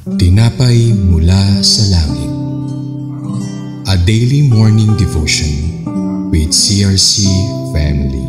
Tinapay mula sa langit. A daily morning devotion with CRC family.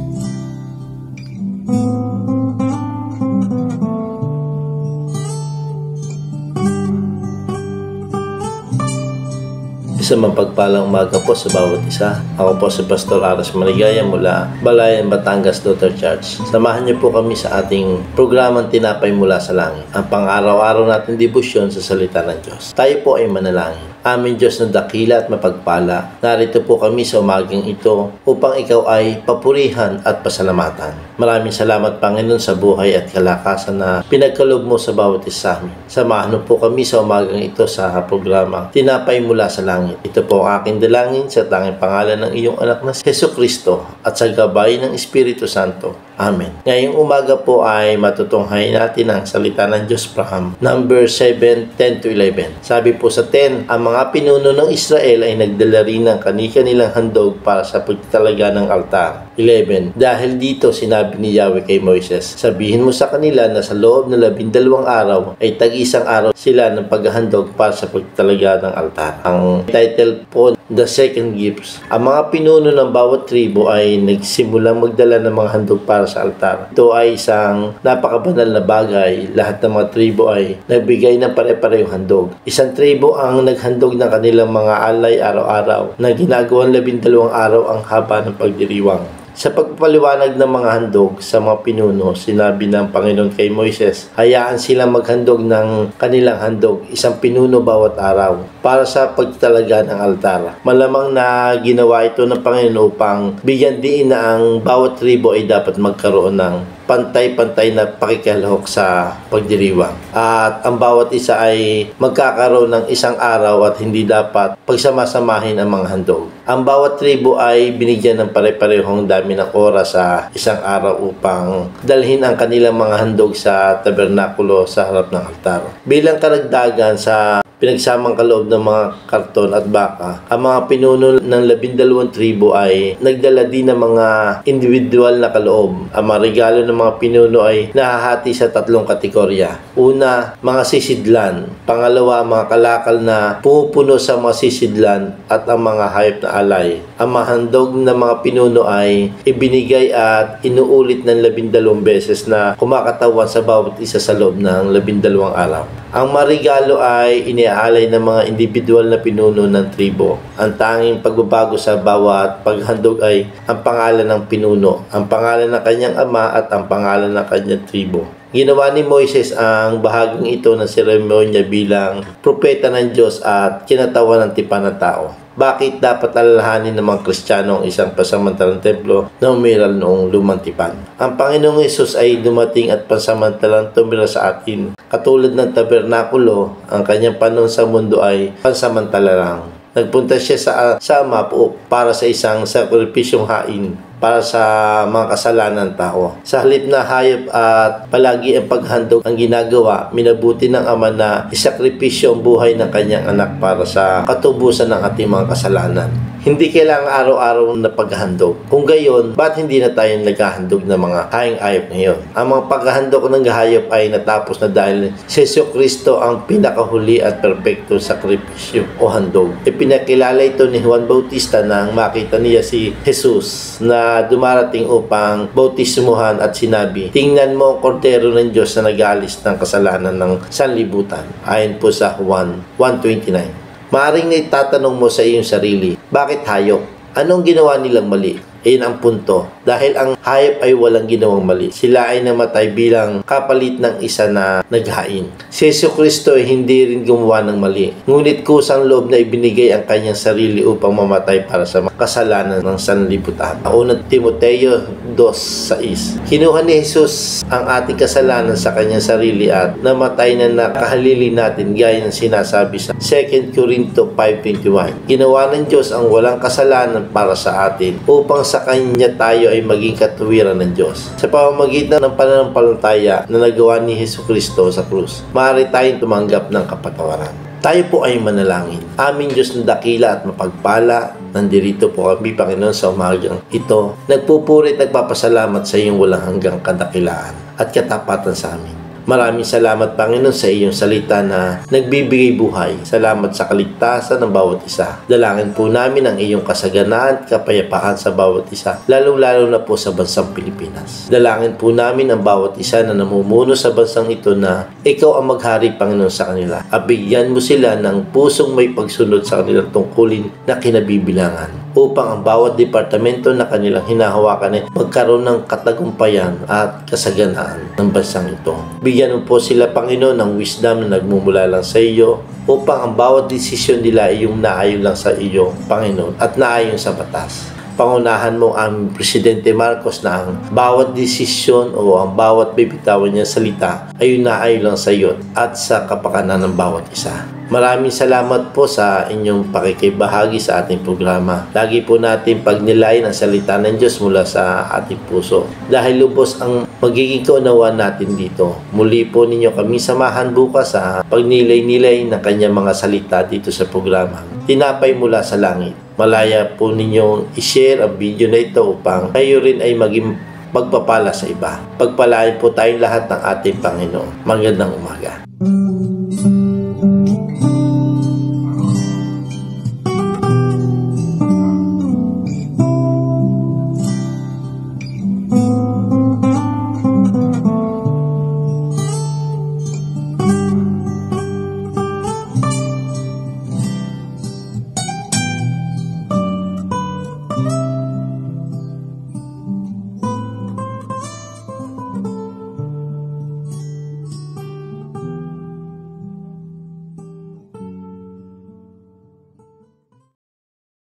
Isang mapagpalang umaga po sa bawat isa. Ako po si Pastor Aras Maligaya mula Balayan, Batangas, Luther Church. Samahan niyo po kami sa ating programang Tinapay Mula sa Langit. Ang pang-araw-araw natin debosyon sa salita ng Diyos. Tayo po ay manalangin. Aming Diyos na dakila at mapagpala, narito po kami sa umagang ito upang ikaw ay papurihan at pasalamatan. Maraming salamat, Panginoon, sa buhay at kalakasan na pinagkaloob mo sa bawat isa amin. Samahan po kami sa umagang ito sa programa Tinapay Mula sa Langit. Ito po ang aking dalangin sa tanging pangalan ng iyong anak na si Jesucristo at sa gabay ng Espiritu Santo. Amen. Ngayong umaga po ay matutunghayin natin ang salita ng Diyos from number 7:10-11. Sabi po sa 10, ang mga pinuno ng Israel ay nagdala rin ng kani-kanilang handog para sa pagtalaga ng altar. 11. Dahil dito sinabi ni Yahweh kay Moises, sabihin mo sa kanila na sa loob ng 12 araw ay tag-isang araw sila ng paghahandog para sa pagtalaga ng altar. Ang title po, The Second Gifts. Ang mga pinuno ng bawat tribo ay nagsimulang magdala ng mga handog para sa altar. Ito ay isang napakabanal na bagay. Lahat ng mga tribo ay nagbigay ng pare-parehong handog. Isang tribo ang naghandog ng kanilang mga alay araw-araw na ginagawang 12 araw ang haba ng pagdiriwang. Sa pagpapaliwanag ng mga handog sa mga pinuno, sinabi ng Panginoon kay Moises, hayaan silang maghandog ng kanilang handog, isang pinuno bawat araw, para sa pagtalaga ng altar. Malamang na ginawa ito ng Panginoon upang bigyan diin na ang bawat tribo ay dapat magkaroon ng pantay-pantay na pakikihalahok sa pagdiriwang. At ang bawat isa ay magkakaroon ng isang araw at hindi dapat pagsamasamahin ang mga handog. Ang bawat tribo ay binigyan ng pare-parehong dami ng oras sa isang araw upang dalhin ang kanilang mga handog sa tabernakulo sa harap ng altar. Bilang karagdagan sa pinagsamang kaloob ng mga karton at baka, ang mga pinuno ng 12 tribo ay nagdala din ng mga individual na kaloob. Ang mga regalo ng mga pinuno ay nahahati sa 3 kategorya. Una, mga sisidlan. Pangalawa, mga kalakal na pumupuno sa mga sisidlan at ang mga hayop na alay. Ang mahandog ng mga pinuno ay ibinigay at inuulit ng 12 beses na kumakatawan sa bawat isa sa loob ng 12 araw. Ang marigalo ay iniaalay ng mga individual na pinuno ng tribo. Ang tanging pagbabago sa bawat paghandog ay ang pangalan ng pinuno, ang pangalan ng kanyang ama at ang pangalan ng kanyang tribo. Ginawa ni Moises ang bahaging ito ng seremonya bilang propeta ng Diyos at kinatawan ng tipan ng tao. Bakit dapat alalahanin ng mga Kristiyano ang isang pasamantalang templo na umiral noong lumang tipan? Ang Panginoong Hesus ay dumating at pansamantalang tumira sa atin. Katulad ng tabernakulo, ang kanyang panahon sa mundo ay pansamantala lang. Nagpunta siya sa Ama para sa isang sakripisyong hain para sa mga kasalanan tao. Sa halip na hayop at palagi ang paghandog ang ginagawa, minabuti ng Ama na isakripisyo ang buhay ng kanyang anak para sa katubusan ng ating mga kasalanan. Hindi kailangang araw-araw na paghahandog. Kung gayon, ba't hindi na tayo naghahandog ng mga hayop ngayon? Ang mga paghahandog ng hayop ay natapos na dahil si Jesucristo ang pinakahuli at perpekto sakripisyo o handog. Ipinakilala ito ni Juan Bautista nang makita niya si Jesus na dumarating upang bautismuhan at sinabi, tingnan mo ang kordero ng Diyos na nag-aalis ng kasalanan ng sanlibutan. Ayon po sa Juan 1:29. Maaring itatanong mo sa iyong sarili, bakit hayop? Anong ginawa nilang mali? Iyon ang punto. Dahil ang hayop ay walang ginawang mali. Sila ay namatay bilang kapalit ng isa na naghain. Si Jesucristo ay hindi rin gumawa ng mali. Ngunit kusang loob na ibinigay ang kanyang sarili upang mamatay para sa kasalanan ng sanlibutan. Unang Timoteo 2:6. Kinuha ni Jesus ang ating kasalanan sa kanyang sarili at namatay na nakahalili natin gaya ng sinasabi sa 2 Corinto 5:21. Ginawa ng Diyos ang walang kasalanan para sa atin upang sa kanya tayo ay maging katuwiran ng Diyos. Sa pamamagitan ng pananampalataya na nagawa ni Jesucristo sa krus, maaari tayong tumanggap ng kapatawaran. Tayo po ay manalangin. Aming Diyos na dakila at mapagpala, nandirito po kami, Panginoon, sa umagang ito. Nagpupuri at nagpapasalamat sa iyong walang hanggang kadakilaan at katapatan sa amin. Maraming salamat, Panginoon, sa iyong salita na nagbibigay buhay. Salamat sa kaligtasan ng bawat isa. Dalangin po namin ang iyong kasaganaan at kapayapaan sa bawat isa, lalong-lalo na po sa bansang Pilipinas. Dalangin po namin ang bawat isa na namumuno sa bansang ito na ikaw ang maghari, Panginoon, sa kanila. At bigyan mo sila ng pusong may pagsunod sa kanilang tungkulin na kinabibilangan, upang ang bawat departamento na kanilang hinahawakan ay magkaroon ng katagumpayan at kasaganaan ng bansang ito. Bigyan mo po sila, Panginoon, ng wisdom na nagmumula lang sa iyo, upang ang bawat desisyon nila ay yung naayon lang sa iyo, Panginoon, at naayon sa batas. Pangunahan mo ang Presidente Marcos na ang bawat desisyon o ang bawat bibitawan niyang salita ay naayon lang sa iyo at sa kapakanan ng bawat isa. Maraming salamat po sa inyong pakikibahagi sa ating programa. Lagi po natin pagnilayan ang salita ng Diyos mula sa ating puso, dahil lubos ang magiging kaunawaan natin dito. Muli po ninyo kami samahan bukas sa pagnilay-nilay ng kanyang mga salita dito sa programa Tinapay Mula sa Langit. Malaya po ninyong i-share ang video na ito upang kayo rin ay maging magpapala sa iba. Pagpalain po tayong lahat ng ating Panginoon. Magandang umaga.